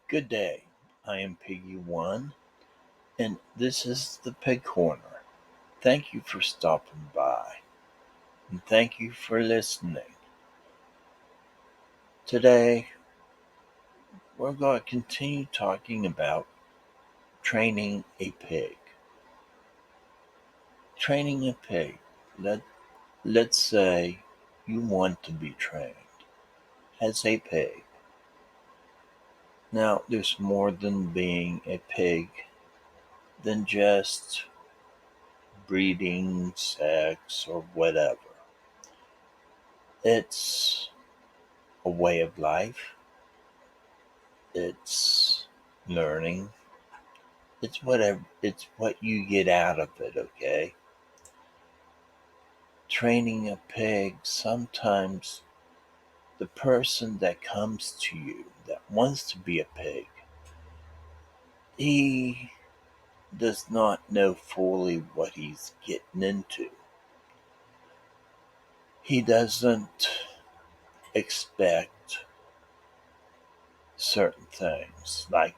Good day. I am pig4, and this is the Pig Corner. Thank you for stopping by, and thank you for listening. Today, we're going to continue talking about training a pig. Training a pig. Let, let's say you want to be trained as a pig. Now, there's more than being a pig than just breeding, sex, or whatever. It's a way of life. It's learning. It's whatever. It's what you get out of it. Okay. Training a pig. Sometimes the person that comes to you that wants to be a pig, he does not know fully what he's getting into. He doesn't expect certain things like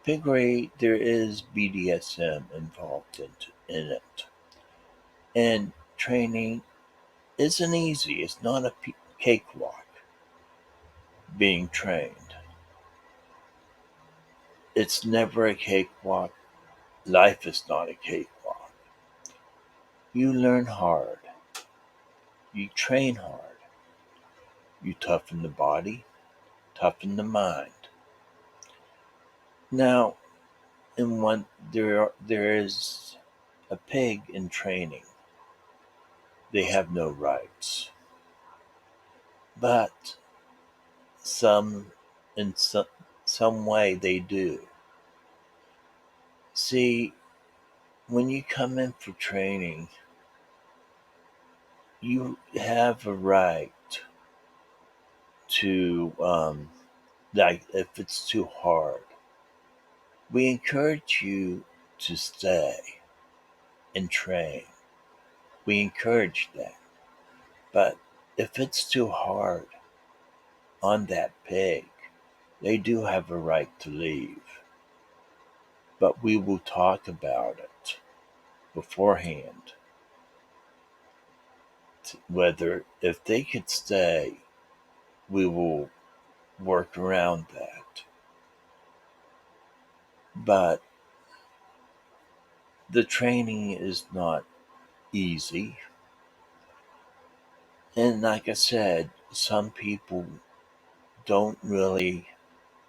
piggery. There is BDSM involved in it, and training isn't easy. It's not a cakewalk being trained. It's never a cakewalk. Life is not a cakewalk. You learn hard. You train hard. You toughen the body, toughen the mind. Now, in one there is a pig in training. They have no rights, but some in some way they do. See, when you come in for training, you have a right to, like, if it's too hard, we encourage you to stay and train. We encourage that. But if it's too hard on that pig, they do have a right to leave. But we will talk about it beforehand. Whether if they could stay, we will work around that. But the training is not easy. And like I said, some people don't really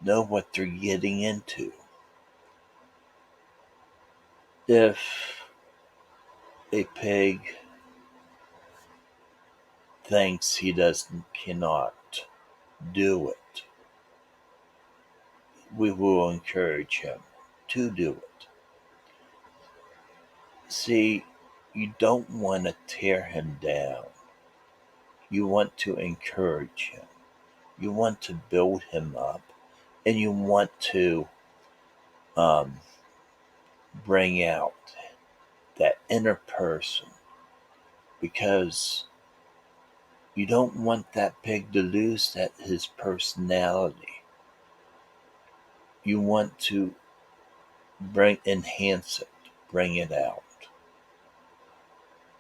know what they're getting into. If a pig thinks he doesn't cannot do it, we will encourage him to do it. See, you don't want to tear him down. You want to encourage him. You want to build him up, and you want to um, bring out that inner person, because you don't want that pig to lose that his personality. You want to enhance it, bring it out.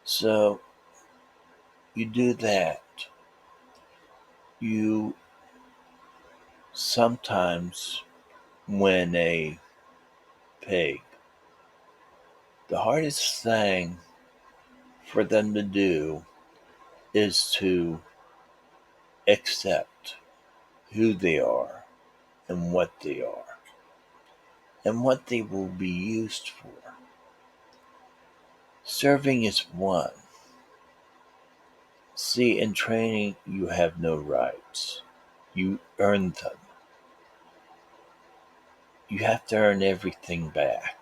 So you do that. You sometimes, when a pig, the hardest thing for them to do is to accept who they are and what they are and what they will be used for. Serving is one. See, in training, you have no rights. You earn them. You have to earn everything back.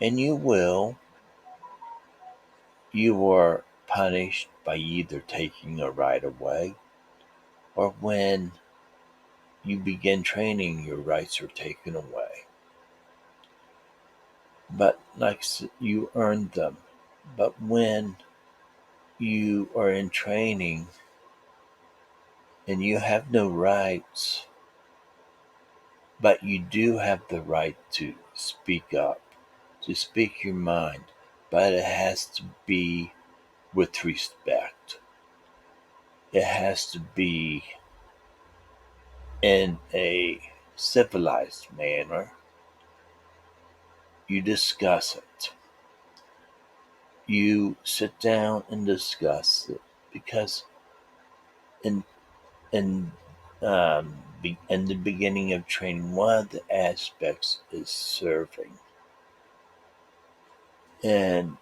And you will. You are punished by either taking a right away, or when you begin training, your rights are taken away. But you earn them. But when you are in training and you have no rights, But you do have the right to speak up, to speak your mind, but it has to be with respect. It has to be in a civilized manner. You discuss it. You sit down and discuss it because in in in the beginning of training, one of the aspects is serving, and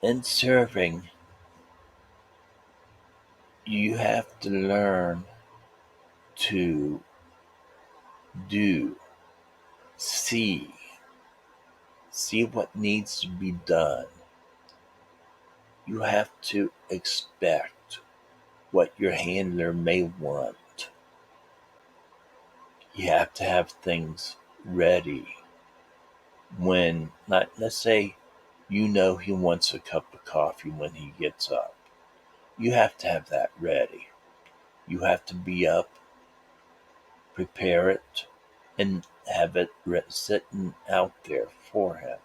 in serving, you have to learn to do, see, see what needs to be done. You have to expect what your handler may want. You have to have things ready when, not, let's say, you know he wants a cup of coffee when he gets up. You have to have that ready. You have to be up, prepare it, and have it sitting out there for him.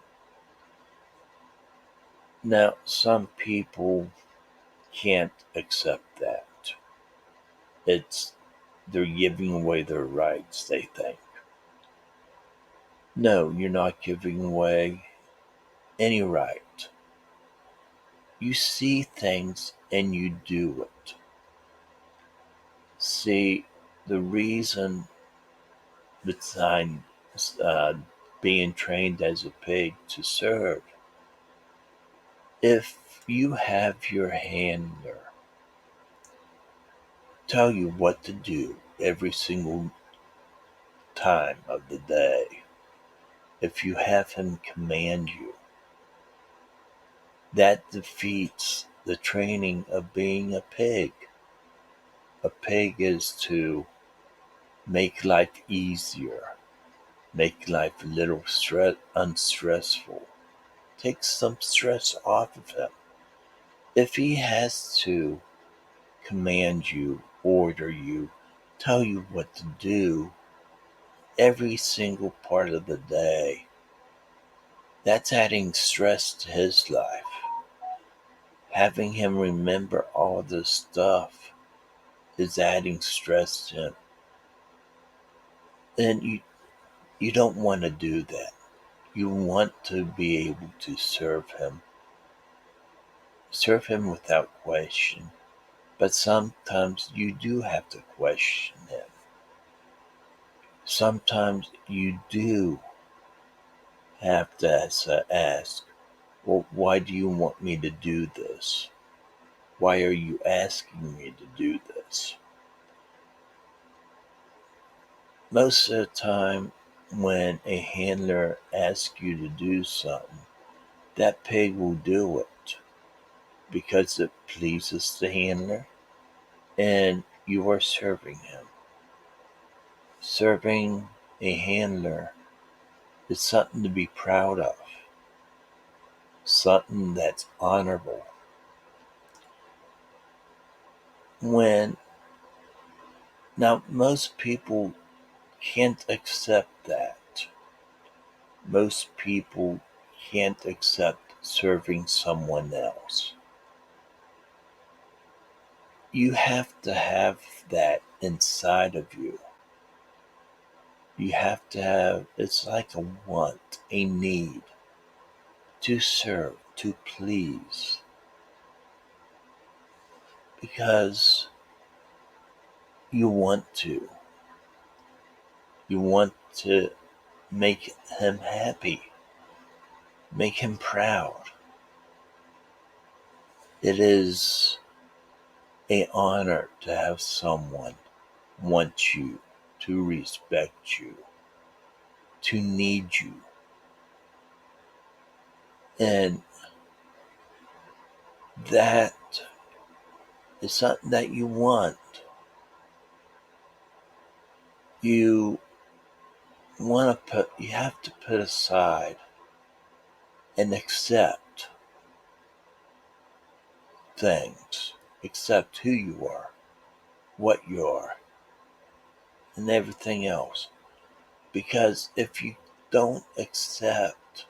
Now, some people can't accept that. It's they're giving away their rights, they think. No, you're not giving away any right. You see things and you do it. See, the reason behind uh, being trained as a pig to serve, if you have your handler tell you what to do every single time of the day, if you have him command you, that defeats the training of being a pig. A pig is to make life easier, make life a little unstressful, take some stress off of him. If he has to command you, order you, tell you what to do every single part of the day, that's adding stress to his life. Having him remember all this stuff is adding stress to him. And you don't want to do that. You want to be able to serve him without question. But sometimes you do have to question him. Sometimes you do have to ask, well, why do you want me to do this? Why are you asking me to do this? Most of the time, when a handler asks you to do something, that pig will do it because it pleases the handler and you are serving him. Serving a handler is something to be proud of, something that's honorable. When now most people can't accept that. Most people can't accept serving someone else. You have to have that inside of you. You have to have, it's like a want, a need to serve, to please, because you want to. You want to make him happy, make him proud. It is an honor to have someone want you, to respect you, to need you. And that is something that you want. You you have to put aside and accept things, accept who you are, what you are, and everything else. Because if you don't accept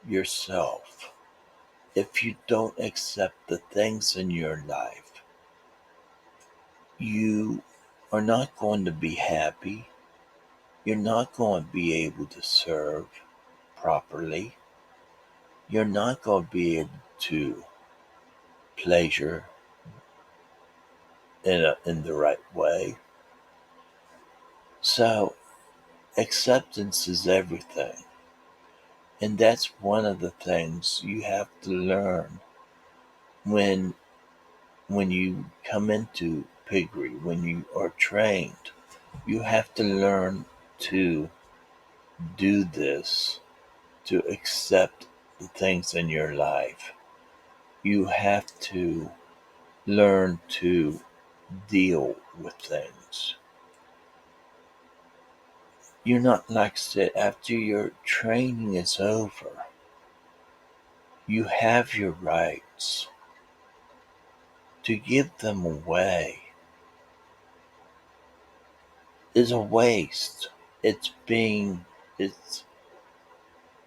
yourself, if you don't accept the things in your life, you are not going to be happy. You're not going to be able to serve properly. You're not going to be able to pleasure in the right way. So acceptance is everything. And that's one of the things you have to learn when you come into piggery, when you are trained. You have to learn to do this, to accept the things in your life. You have to learn to deal with things. You're not, like I said, after your training is over, you have your rights. To give them away is a waste. It's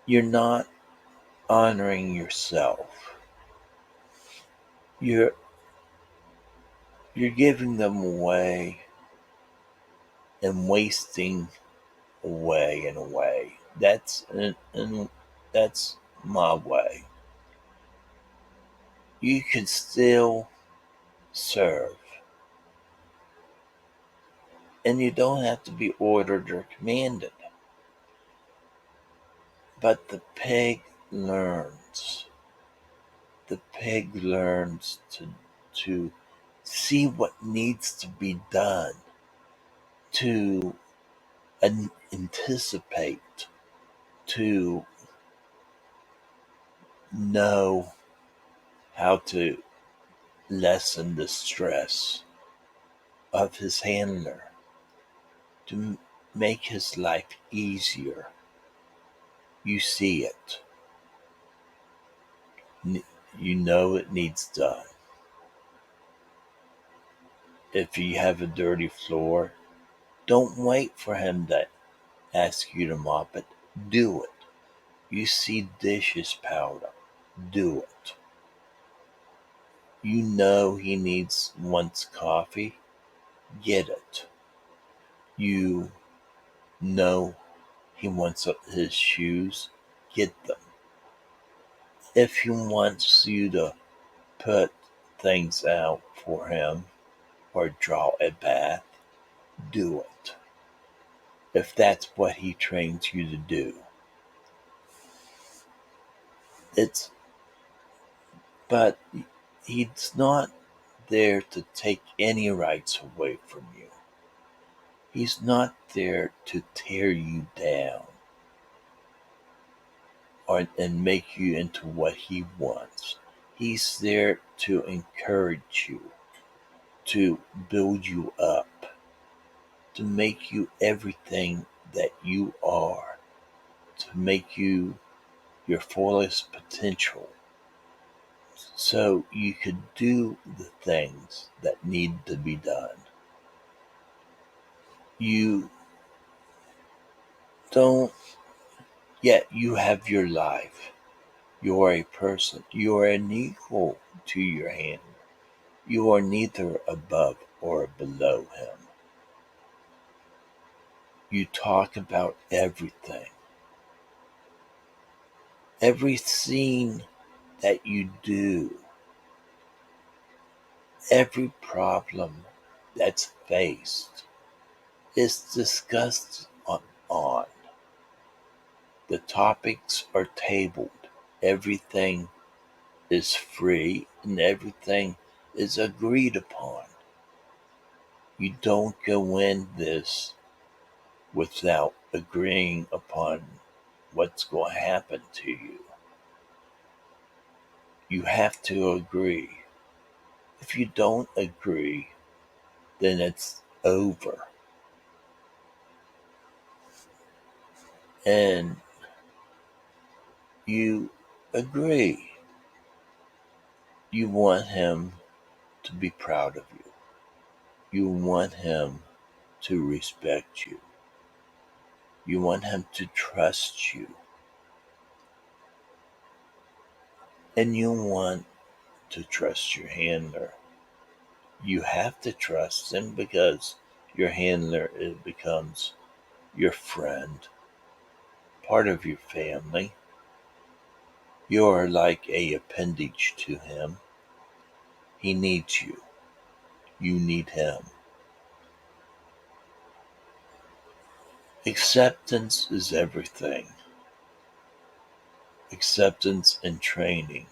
you're not honoring yourself. You're you're giving them away and wasting away in a way. And that's my way. You can still serve, and you don't have to be ordered or commanded. But learns. The pig learns to see what needs to be done, to anticipate, to know how to lessen the stress of his handler, to make his life easier. You see it. You know it needs done. If you have a dirty floor, don't wait for him to ask you to mop it. Do it. You see dishes piled up. Do it. You know he wants coffee. Get it. You know he wants his shoes. Get them. If he wants you to put things out for him or draw a bath, do it. If that's what he trains you to do. It's but he's not there to take any rights away from you. He's not there to tear you down and make you into what he wants. He's there to encourage you, to build you up, to make you everything that you are, to make you your fullest potential so you could do the things that need to be done. You don't yet you have your life. You are a person. You are an equal to your hand. You are neither above or below him. You talk about everything. Every scene that you do, every problem that's faced is discussed on. The topics are tabled. Everything is free and everything is agreed upon. You don't go in this without agreeing upon what's going to happen to you. You have to agree. If you don't agree, then it's over. And you agree. You want him to be proud of you. You want him to respect you. You want him to trust you. And you want to trust your handler. You have to trust him because your handler it becomes your friend, part of your family. You're like a appendage to him. He needs you. You need him. Acceptance is everything. Acceptance in training.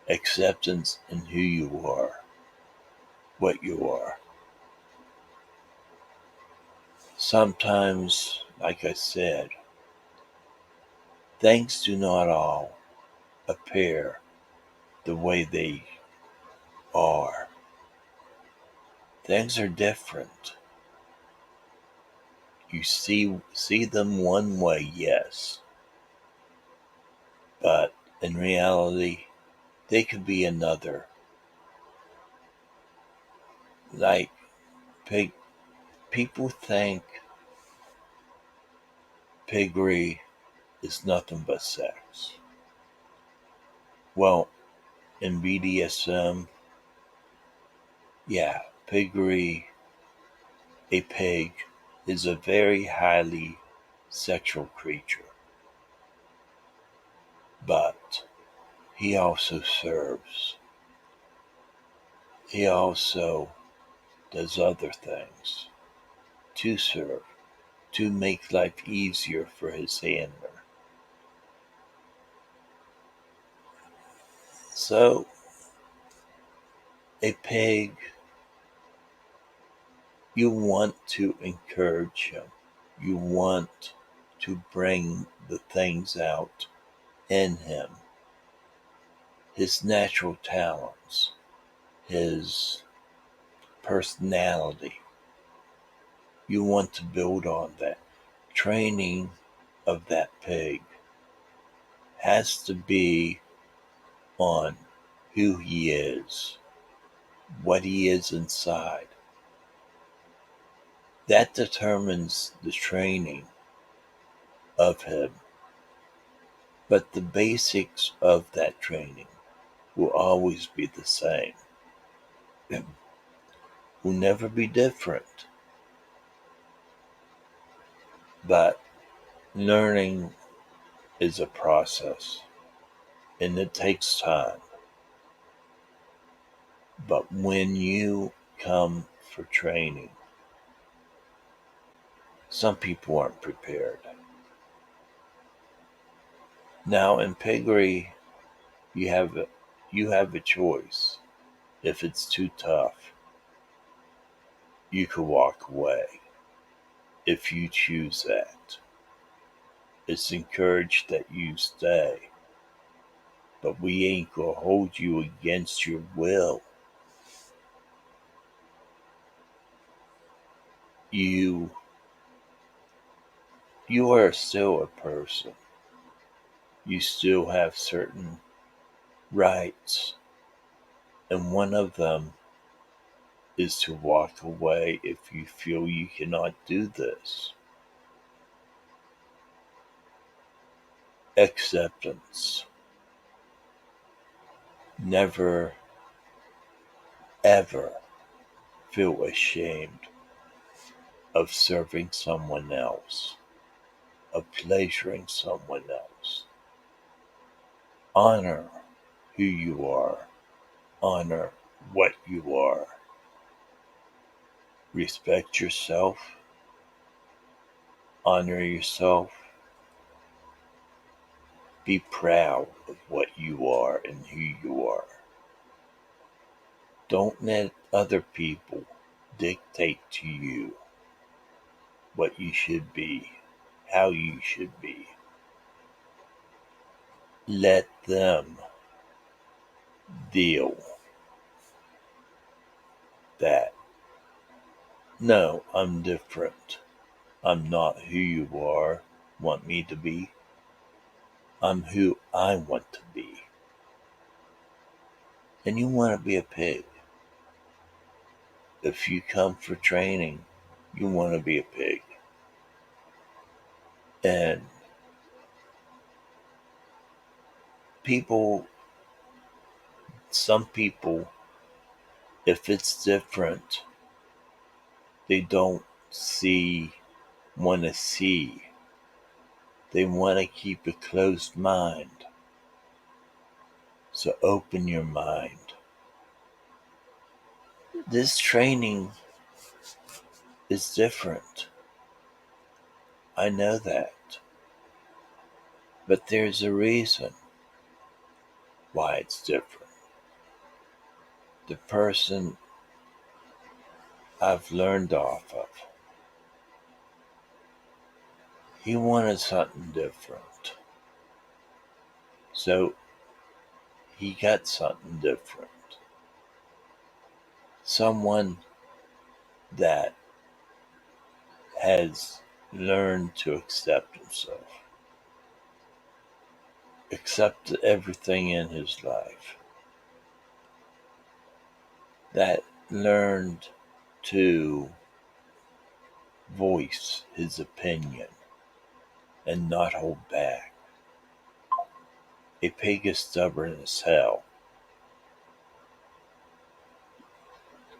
Acceptance in who you are, what you are. Sometimes, like I said, things do not all appear the way they are. Things are different. You see them one way, yes, but in reality, they could be another. Like pig, people think piggery is nothing but sex. Well, in BDSM, yeah, piggery, a pig, is a very highly sexual creature, but he also serves. He also does other things to serve, to make life easier for his handler. So, a pig, you want to encourage him. You want to bring the things out in him, his natural talents, his personality. You want to build on that. Training of that pig has to be on who he is, what he is inside. That determines the training of him. But the basics of that training will always be the same, will never be different. But learning is a process and it takes time. But when you come for training, some people aren't prepared. Now in piggery, you have a, you have a choice. If it's too tough, you could walk away. If you choose that, it's encouraged that you stay. But we ain't gonna hold you against your will. You you are still a person. You still have certain rights, and one of them is to walk away if you feel you cannot do this. Acceptance. Never, ever feel ashamed of serving someone else, of pleasuring someone else. Honor who you are, honor what you are. Respect yourself, honor yourself, be proud of what you are and who you are. Don't let other people dictate to you what you should be, how you should be. Let them deal that. No, I'm different. I'm not who you want me to be. I'm who I want to be. And you want to be a pig. If you come for training, you want to be a pig. And people, some people, if it's different, they don't see, want to see. They want to keep a closed mind. So open your mind. This training is different. I know that. But there's a reason why it's different. The person I've learned off of, he wanted something different. So he got something different. Someone that has learned to accept himself, accept everything in his life, that learned to voice his opinion and not hold back. A pig is stubborn as hell.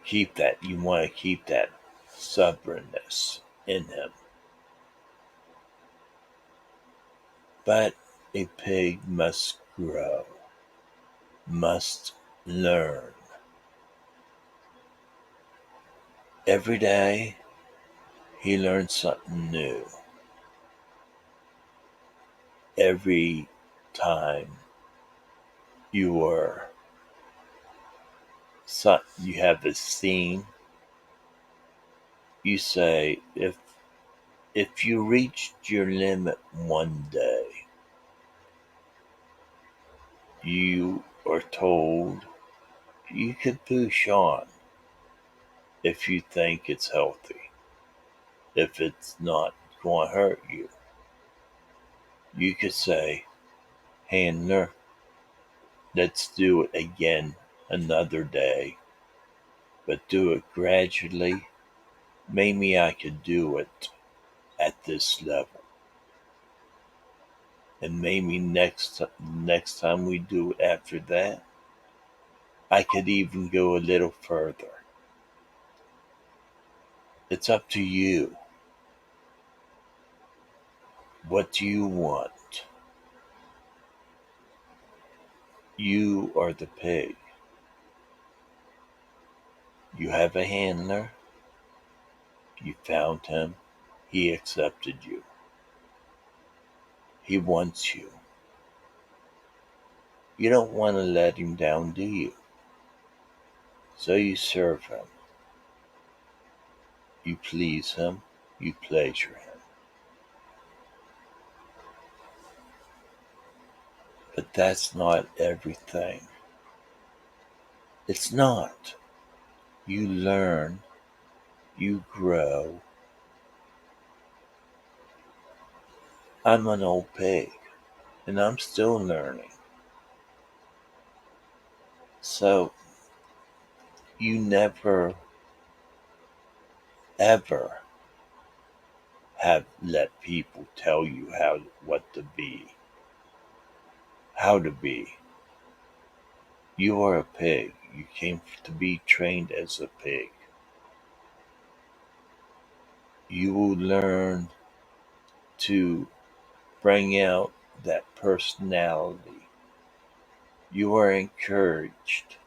Keep that. You want to keep that stubbornness in him. But a pig must grow, must learn. Every day he learns something new. Every time you are you have a scene, you say, if you reached your limit one day, you are told you could push on if you think it's healthy, if it's not going to hurt you. You could say, Handler, let's do it again another day, but do it gradually. Maybe I could do it at this level. And maybe next time we do it after that, I could even go a little further. It's up to you. What do you want? You are the pig. You have a handler. You found him. He accepted you. He wants you. You don't want to let him down, do you? So you serve him. You please him. You pleasure him. But that's not everything. It's not. You learn. You grow. I'm an old pig, and I'm still learning. So you never, ever have let people tell you what to be, how to be. You are a pig. You came to be trained as a pig. You will learn to bring out that personality. You are encouraged,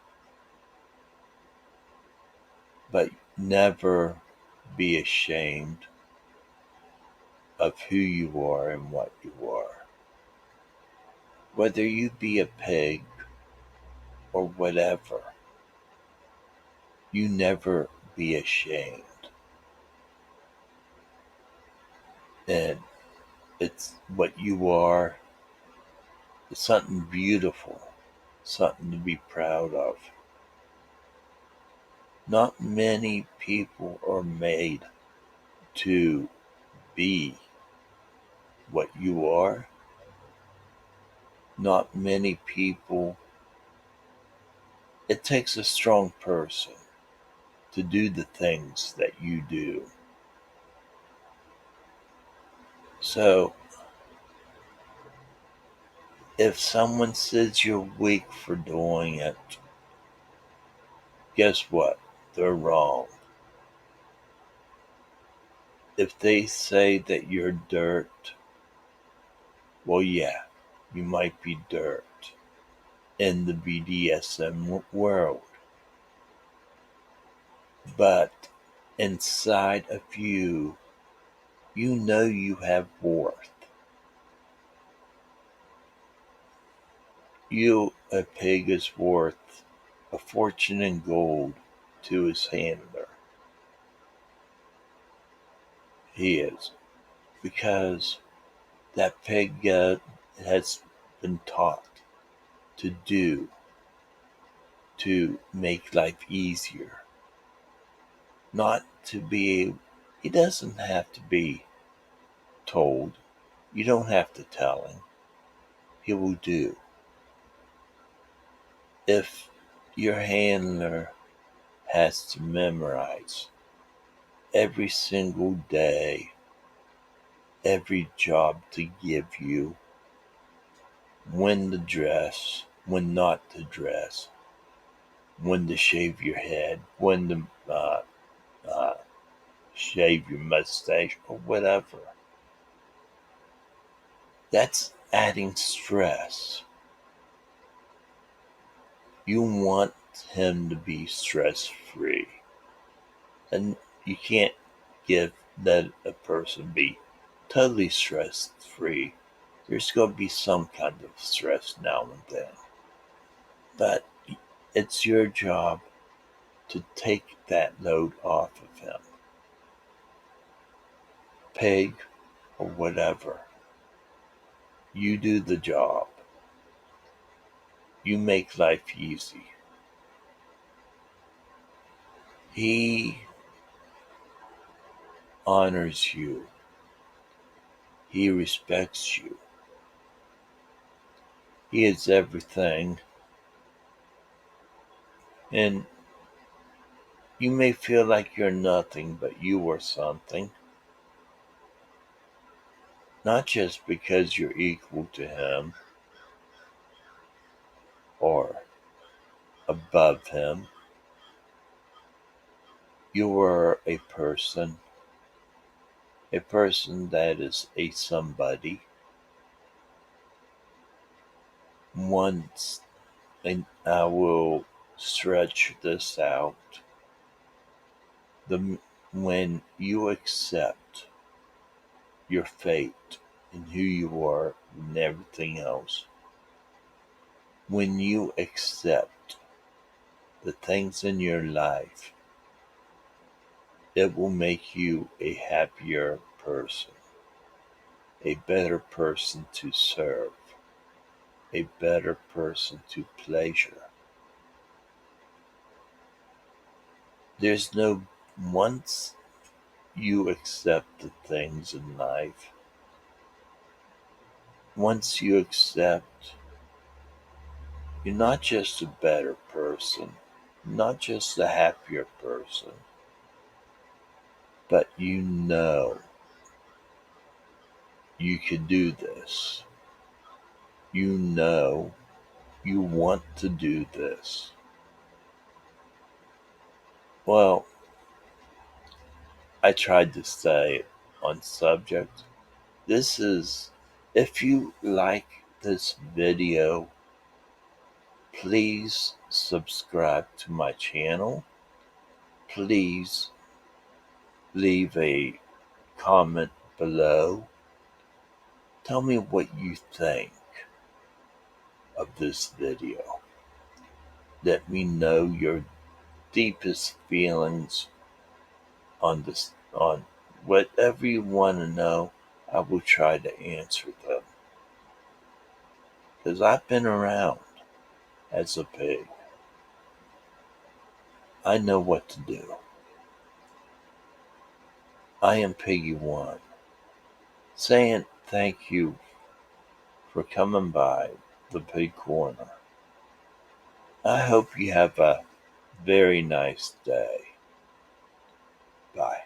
but never be ashamed of who you are and what you are. Whether you be a pig or whatever, you never be ashamed. And it's what you are. It's something beautiful, something to be proud of. Not many people are made to be what you are. Not many people. It takes a strong person to do the things that you do. So If someone says you're weak for doing it, guess what? They're wrong. If they say that you're dirt, well, yeah, you might be dirt in the BDSM world. But inside of you, you know you have worth. You, a pig, is worth a fortune in gold to his handler. He is. Because that pig has been taught to do, to make life easier. Not to be, he doesn't have to be told. You don't have to tell him. He will do. If your handler has to memorize every single day, every job to give you, when to dress, when not to dress, when to shave your head, when to uh, shave your mustache, or whatever. That's adding stress. You want him to be stress free. And you can't give that a person be totally stress free. There's going to be some kind of stress now and then. But it's your job to take that load off of him. Pig or whatever. You do the job. You make life easy. He honors you. He respects you. He is everything. And you may feel like you're nothing, but you are something. Not just because you're equal to him or above him. You are a person that is a somebody. Once, and I will stretch this out, the when you accept your fate and who you are and everything else, when you accept the things in your life, it will make you a happier person, a better person to serve, a better person to pleasure. There's no, once you accept the things in life, once you accept, you're not just a better person, not just a happier person, but you know you can do this. You know you want to do this. Well, I tried to stay on subject. This is, if you like this video, please subscribe to my channel. Please leave a comment below. Tell me what you think of this video. Let me know your deepest feelings on this, on whatever you want to know. I will try to answer them. Because I've been around as a pig. I know what to do. I am Piggy1, saying thank you for coming by the Pig Corner. I hope you have a very nice day. Bye.